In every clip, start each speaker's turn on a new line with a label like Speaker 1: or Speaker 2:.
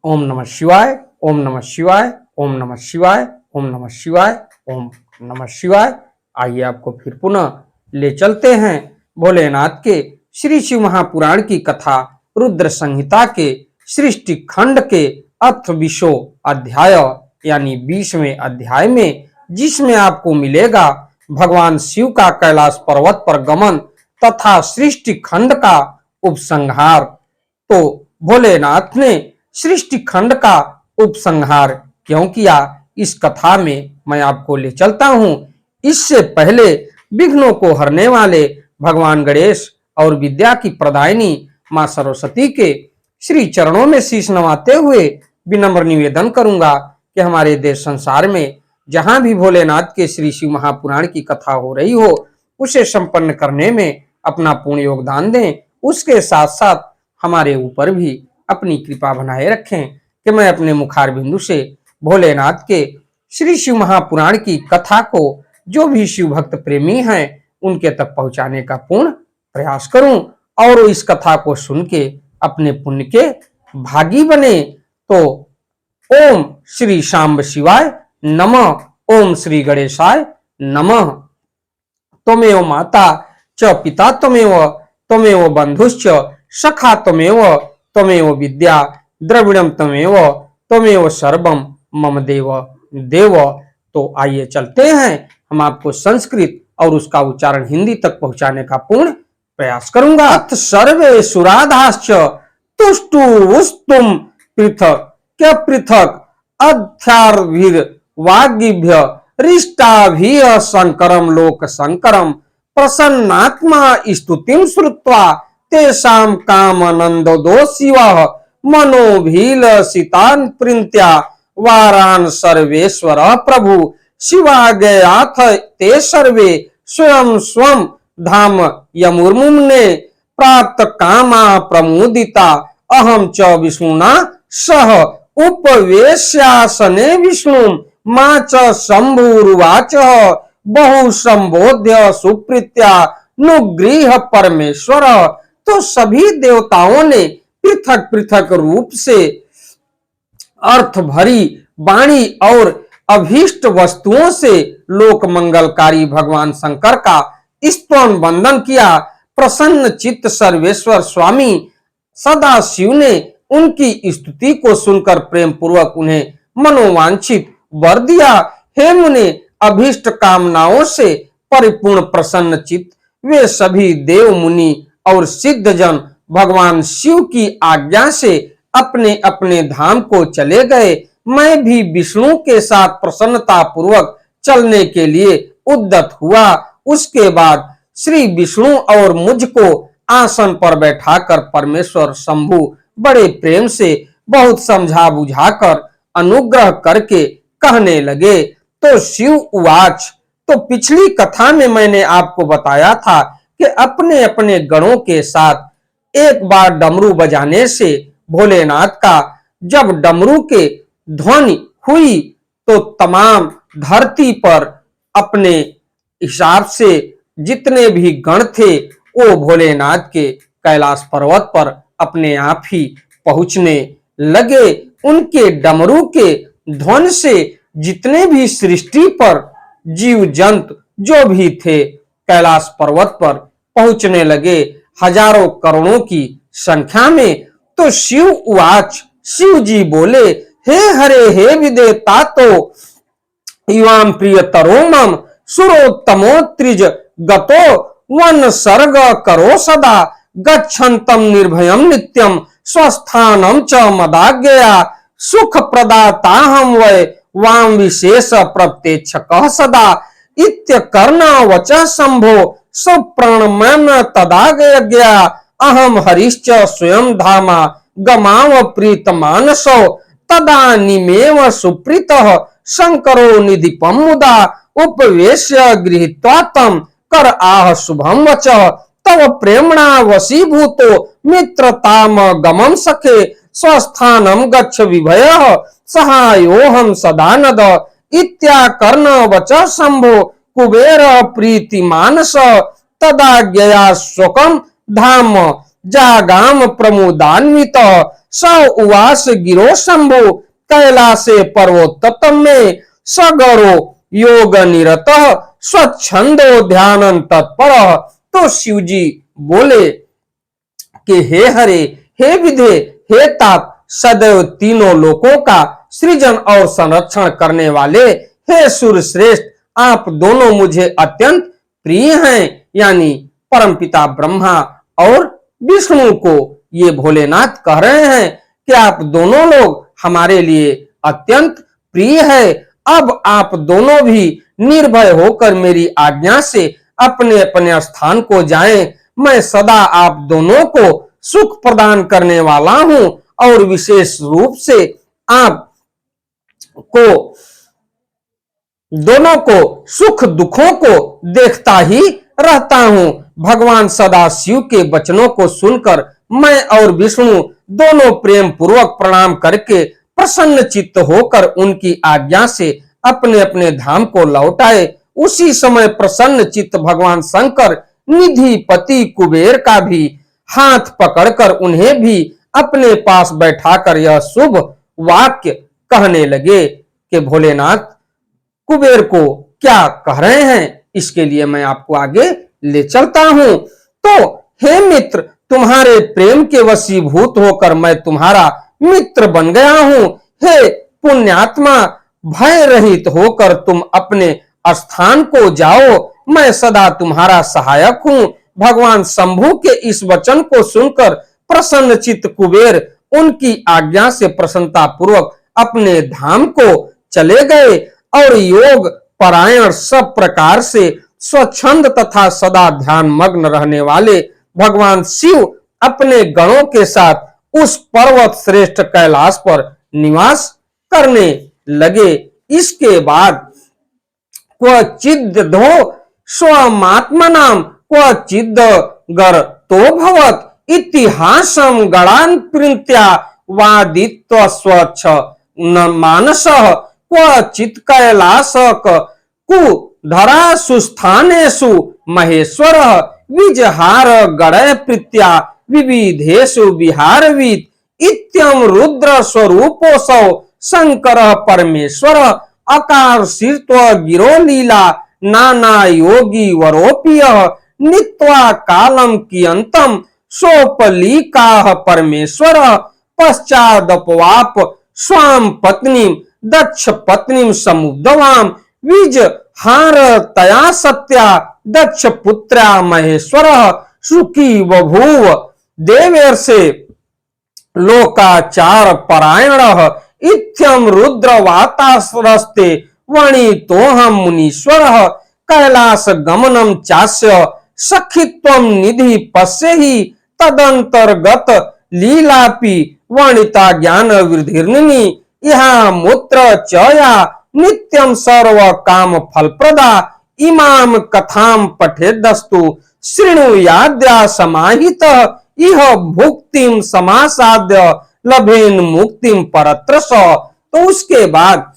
Speaker 1: ओम नमः शिवाय, ओम नमः शिवाय, ओम नमः शिवाय, ओम नमः शिवाय, ओम नमः शिवाय। आइए आपको फिर पुनः ले चलते हैं भोलेनाथ के श्री शिव महापुराण की कथा रुद्र संहिता के सृष्टि खंड के अथ 20 अध्याय यानी 20वें अध्याय में, जिसमें आपको मिलेगा भगवान शिव का कैलाश पर्वत पर गमन तथा सृष्टि खंड का उपसंहार। तो भोलेनाथ ने सृष्टि खंड का उपसंहार क्यों किया, इस कथा में मैं आपको ले चलता हूं। इससे पहले विघ्नों को हरने वाले भगवान गणेश और विद्या की प्रदायिनी मां सरस्वती के श्री चरणों में शीश नवाते हुए विनम्र निवेदन करूंगा कि हमारे देश संसार में जहां भी भोलेनाथ के श्री शिव महापुराण की कथा हो रही हो, उसे संपन्न करने में अपना पूर्ण योगदान दें। उसके साथ साथ हमारे ऊपर भी अपनी कृपा बनाए रखें कि मैं अपने मुखार बिंदु से भोलेनाथ के श्री शिव महापुराण की कथा को जो भी शिव भक्त प्रेमी हैं उनके तक पहुंचाने का पूर्ण प्रयास करूं और इस कथा को सुन के अपने पुण्य के भागी बने। तो ओम श्री शांब शिवाय नमः, ओम श्री गणेशाय नमः। त्वमेव माता च पिता त्वमेव, त्वमेव बंधुश्च सखा त्वमेव, त्वमेव विद्या द्रविणम त्वमेव, त्वमेव सर्वम मम देव देव। तो आइए चलते हैं, हम आपको संस्कृत और उसका उच्चारण हिंदी तक पहुंचाने का पूर्ण प्रयास करूंगा। अथ सर्वे सुराधाश्च तुष्टुवुस्तुम पृथक क्या पृथक अध्यार्भिर वाग्यभ्य रिष्टाभिः शंकरम लोक शंकरम प्रसन्नात्मा स्तुतिं श्रुत्वा तेषां कामानन्दो शिवः मनोभिलसितान् प्रीत्या वारान् सर्वेश्वरः प्रभु शिवाज्ञयाथ ते सर्वे स्वयं स्वं धाम यमुर्मुने प्राप्त कामा प्रमुदिता अहं च विष्णुना सह उपवेश्यासने विष्णु मा च शंभुरुवाच बहु संबोध्य सुप्रीत्या नुगृह परमेश्वर। तो सभी देवताओं ने पृथक पृथक रूप से अर्थ भरी वाणी और अभीष्ट वस्तुओं से लोक मंगलकारी भगवान शंकर का स्तवन वंदन किया। प्रसन्न चित्त सर्वेश्वर स्वामी सदा शिव ने उनकी स्तुति को सुनकर प्रेम पूर्वक उन्हें मनोवांछित वर दिया। हे मुने, अभीष्ट कामनाओं से परिपूर्ण प्रसन्न चित्त वे सभी देव मुनि और सिद्ध जन भगवान शिव की आज्ञा से अपने अपने धाम को चले गए। मैं भी विष्णु के साथ प्रसन्नता पूर्वक चलने के लिए उद्यत हुआ। उसके बाद श्री विष्णु और मुझको आसन पर बैठाकर परमेश्वर शंभु बड़े प्रेम से बहुत समझा बुझाकर अनुग्रह करके कहने लगे। तो शिव उवाच, तो पिछली कथा में मैंने आपको बताया था कि अपने अपने गणों के साथ एक बार डमरू बजाने से भोलेनाथ का जब डमरू के ध्वनि हुई तो तमाम धरती पर अपने हिसाब से जितने भी गण थे वो भोलेनाथ के कैलाश पर्वत पर अपने आप ही पहुंचने लगे। उनके डमरू के ध्वनि से जितने भी सृष्टि पर जीव जंतु जो भी थे कैलाश पर्वत पर पहुंचने लगे, हजारों करोड़ों की संख्या में। तो शिव उवाच, शिव जी बोले, हे हरे हे विदेता तो युवाम प्रियतरो मम सुरोत्तमो त्रिज गतो वन सर्ग करो सदा गच्छन्तम निर्भयम नित्यम स्वस्थानम च मदाज्ञया सुख प्रदाता हम वै वाम विशेष प्रत्यक्षकः सदा इत्य कर्णा वच शंभो सप्रणमन तदाज्ञया अहम हरिश्च स्वयं धामा गमाव प्रीत मानसो तदानीमेव सुप्रीतः शंकरो निधिपम मुदा उपवेश्य गृहीत्वा तम कर आह शुभम वच तव प्रेमणा वशीभूतो मित्रताम गमम सखे स्वस्थानम गच्छ विभयः सहायोहम सदानद इत्याकर्ण वच शंभो कुबेर प्रीति मानस तदाज्ञया शोकम धाम जागाम प्रमुदान्वित स उवास गिरो शंभु कैलासे पर्वोत्तम में सगरो योग निरत स्वच्छंदो ध्यान तत्पर। तो शिव जी बोले कि हे हरे, हे विधे, हे तात, सदैव तीनों लोकों का सृजन और संरक्षण करने वाले हे सूर्यश्रेष्ठ, आप दोनों मुझे अत्यंत प्रिय हैं। यानी परमपिता ब्रह्मा और विष्णु को ये भोलेनाथ कह रहे हैं कि आप दोनों लोग हमारे लिए अत्यंत प्रिय है। अब आप दोनों भी निर्भय होकर मेरी आज्ञा से अपने अपने स्थान को जाएं। मैं सदा आप दोनों को सुख प्रदान करने वाला हूं और विशेष रूप से आप को दोनों को सुख दुखों को देखता ही रहता हूं। भगवान सदा शिव के वचनों को सुनकर मैं और विष्णु दोनों प्रेम पूर्वक प्रणाम करके प्रसन्न चित्त होकर उनकी आज्ञा से अपने अपने धाम को लौट आए। उसी समय प्रसन्न चित्त भगवान शंकर निधिपति कुबेर का भी हाथ पकड़कर उन्हें भी अपने पास बैठाकर यह शुभ वाक्य कहने लगे कि भोलेनाथ कुबेर को क्या कह रहे हैं, इसके लिए मैं आपको आगे ले चलता हूं। तो हे मित्र, तुम्हारे प्रेम के वशीभूत होकर मैं तुम्हारा मित्र बन गया हूं। हे पुण्यात्मा, भय रहित होकर तुम अपने स्थान को जाओ, मैं सदा तुम्हारा सहायक हूं। भगवान शंभु के इस वचन को सुनकर प्रसन्न चित्त कुबेर उनकी आज्ञा से प्रसन्नता पूर्वक अपने धाम को चले गए और योग परायण सब प्रकार से स्वच्छंद तथा सदा ध्यान मग्न रहने वाले भगवान शिव अपने गणों के साथ उस पर्वत श्रेष्ठ कैलाश पर निवास करने लगे। इसके बाद क्वचिद धो स्वमात्मनाम क्वचिद गर तो भवत इतिहासम गणान प्रिंत्या वादित्व स्वच्छ न मानस क्वचित कैलासक कुधरा सुस्थानेषु महेश्वर विजहार गणय प्रीत्या विविधेषु विहारवीत इत्यम रुद्र स्वरूपोऽसौ शंकर परमेश्वर अकार शीर्त्व गिरो लीला नाना योगी वरोपिय नित्वा कालम कियंतम सोपलीकाः परमेश्वर पश्चादपवाप स्वाम पत्नी दक्ष पत्नी समुद्रवाम विज हार तया सत्या दक्ष पुत्रा महेश्वर सुखी बभूव देवर्षे लोकाचार परायण इत्यम रुद्र वातासरस्ते वणितोहम मुनीश्वर कैलास गमनम चास्य सखित्वम निधि पश्य ही तदंतर्गत लीलापि वणिता ज्ञान वृद्धिर्निनी इहा मूत्र चया नित्यम सर्व काम फलप्रदा इमाम कथाम पठेदस्तु शृणुयाद्या समाहित इह भुक्तिम समासाद्य लभेन मुक्तिम परत्रस। तो उसके बाद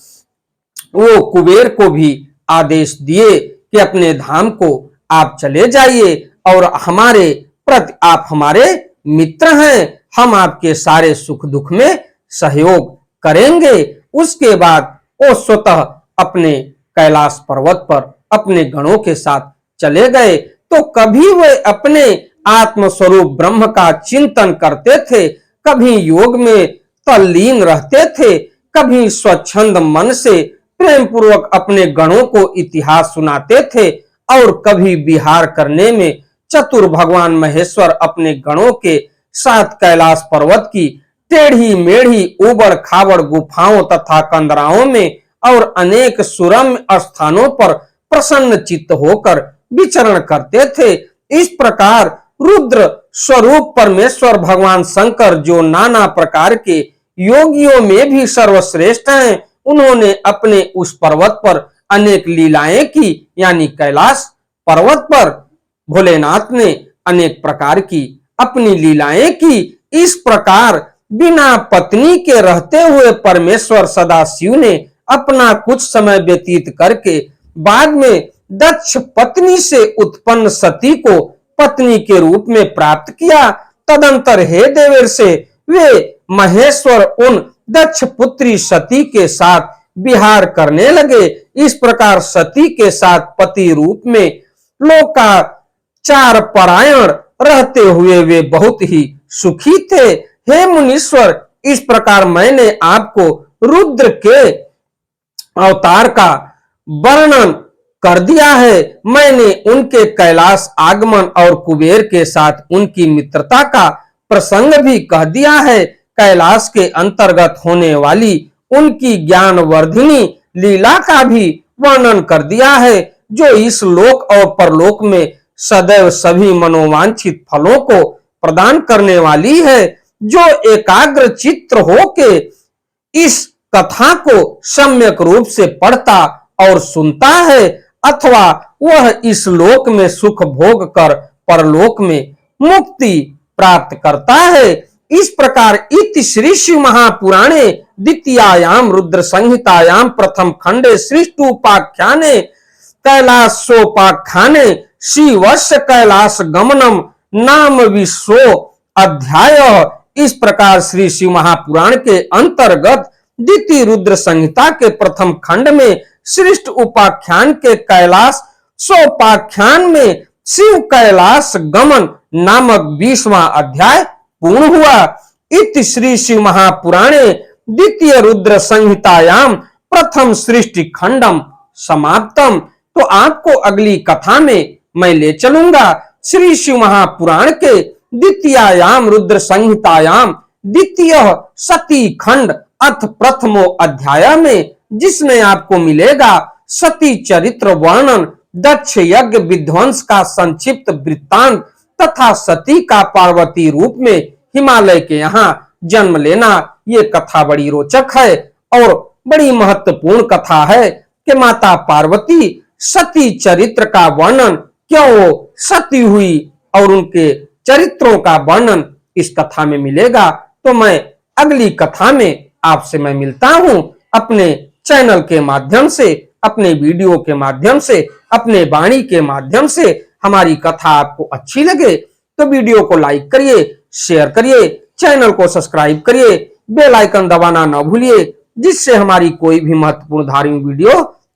Speaker 1: वो कुबेर को भी आदेश दिए कि अपने धाम को आप चले जाइए और हमारे प्रति आप हमारे मित्र हैं, हम आपके सारे सुख दुख में सहयोग करेंगे। उसके बाद वो स्वतः अपने कैलाश पर्वत पर अपने गणों के साथ चले गए। तो कभी वे अपने आत्म स्वरूप ब्रह्म का चिंतन करते थे, कभी योग में तल्लीन रहते थे, कभी स्वच्छंद मन से प्रेम पूर्वक अपने गणों को इतिहास सुनाते थे और कभी विहार करने में चतुर भगवान महेश्वर अपने गणों के साथ कैलाश पर्वत की टेढ़ी मेढ़ी उबड़ खाबड़ गुफाओं तथा कंदराओं में और अनेक सुरम्य स्थानों पर प्रसन्न चित्त होकर विचरण करते थे। इस प्रकार रुद्र स्वरूप परमेश्वर भगवान शंकर, जो नाना प्रकार के योगियों में भी सर्वश्रेष्ठ हैं, उन्होंने अपने उस पर्वत पर अनेक लीलाएं की। यानी कैलाश पर्वत पर भोलेनाथ ने अनेक प्रकार की अपनी लीलाएं की। इस प्रकार बिना पत्नी के रहते हुए परमेश्वर सदा शिव ने अपना कुछ समय व्यतीत करके बाद में दक्ष पत्नी से उत्पन्न सती को पत्नी के रूप में प्राप्त किया तदंतर हे देवेर से वे महेश्वर उन दक्ष पुत्री सती के साथ विहार करने लगे। इस प्रकार सती के साथ पति रूप में लोकाचार परायण रहते हुए वे बहुत ही सुखी थे। हे मुनीश्वर, इस प्रकार मैंने आपको रुद्र के अवतार का वर्णन कर दिया है। मैंने उनके कैलाश आगमन और कुबेर के साथ उनकी मित्रता का प्रसंग भी कह दिया है। कैलाश के अंतर्गत होने वाली उनकी ज्ञानवर्धिनी लीला का भी वर्णन कर दिया है, जो इस लोक और परलोक में सदैव सभी मनोवांछित फलों को प्रदान करने वाली है। जो एकाग्र चित्त होके इस कथा को सम्यक रूप से पढ़ता और सुनता है, अथवा वह इस लोक में सुख भोग कर परलोक में मुक्ति प्राप्त करता है। इस प्रकार इति श्री शिव महापुराणे द्वितीयायाम रुद्र संहितायाम प्रथम खंडे सृष्टुपाख्याने कैलासोपाख्याने शिवस्य कैलाश गमनम नाम विश्व अध्याय। इस प्रकार श्री शिव महापुराण के अंतर्गत द्वितीय रुद्र संहिता के प्रथम खंड में श्रेष्ठ उपाख्यान के कैलाश सोपाख्यान में शिव कैलाश गमन नामक 20वां अध्याय पूर्ण हुआ। इति श्री शिव महापुराणे द्वितीय रुद्र संहितायाम प्रथम सृष्टि खंडम समाप्तम। तो आपको अगली कथा में मैं ले चलूंगा श्री शिव महापुराण के द्वितीयायाम रुद्र संहितायाम द्वितीय सती खंड अथ प्रथमो अध्याय में, जिसमें आपको मिलेगा सती चरित्र वर्णन, दक्ष यज्ञ विध्वंस का संक्षिप्त वृत्तांत तथा सती का पार्वती रूप में हिमालय के यहाँ जन्म लेना। ये कथा बड़ी रोचक है और बड़ी महत्वपूर्ण कथा है कि माता पार्वती सती चरित्र का वर्णन क्यों वो सती हुई और उनके चरित्रों का वर्णन इस कथा में मिलेगा। तो मैं अगली कथा में आपसे मैं मिलता हूं, अपने चैनल के माध्यम से, अपने वीडियो के माध्यम से, अपने वाणी के माध्यम से। हमारी कथा आपको अच्छी लगे तो वीडियो को लाइक करिए, शेयर करिए, चैनल को सब्सक्राइब करिए, बेल आइकन दबाना न भूलिए, जिससे हमारी कोई भी महत्वपूर्ण धार्मिक वीडियो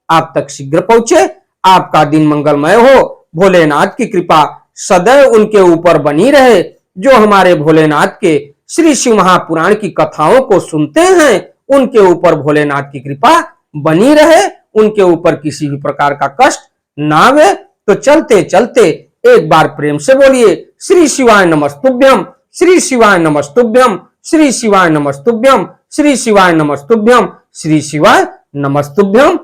Speaker 1: आप तक शीघ्र पहुंचे। आपका दिन मंगलमय हो। भोलेनाथ की कृपा सदैव उनके ऊपर बनी रहे जो हमारे भोलेनाथ के श्री शिव महापुराण की कथाओं को सुनते हैं। उनके ऊपर भोलेनाथ की कृपा बनी रहे, उनके ऊपर किसी भी प्रकार का कष्ट ना आवे। तो चलते चलते एक बार प्रेम से बोलिए श्री शिवाय नमस्तुभ्यम, श्री शिवाय नमस्तुभ्यम, श्री शिवाय नमस्तुभ्यम, श्री शिवाय नमस्तुभ्यम, श्री शिवाय नमस्तुभ्यम।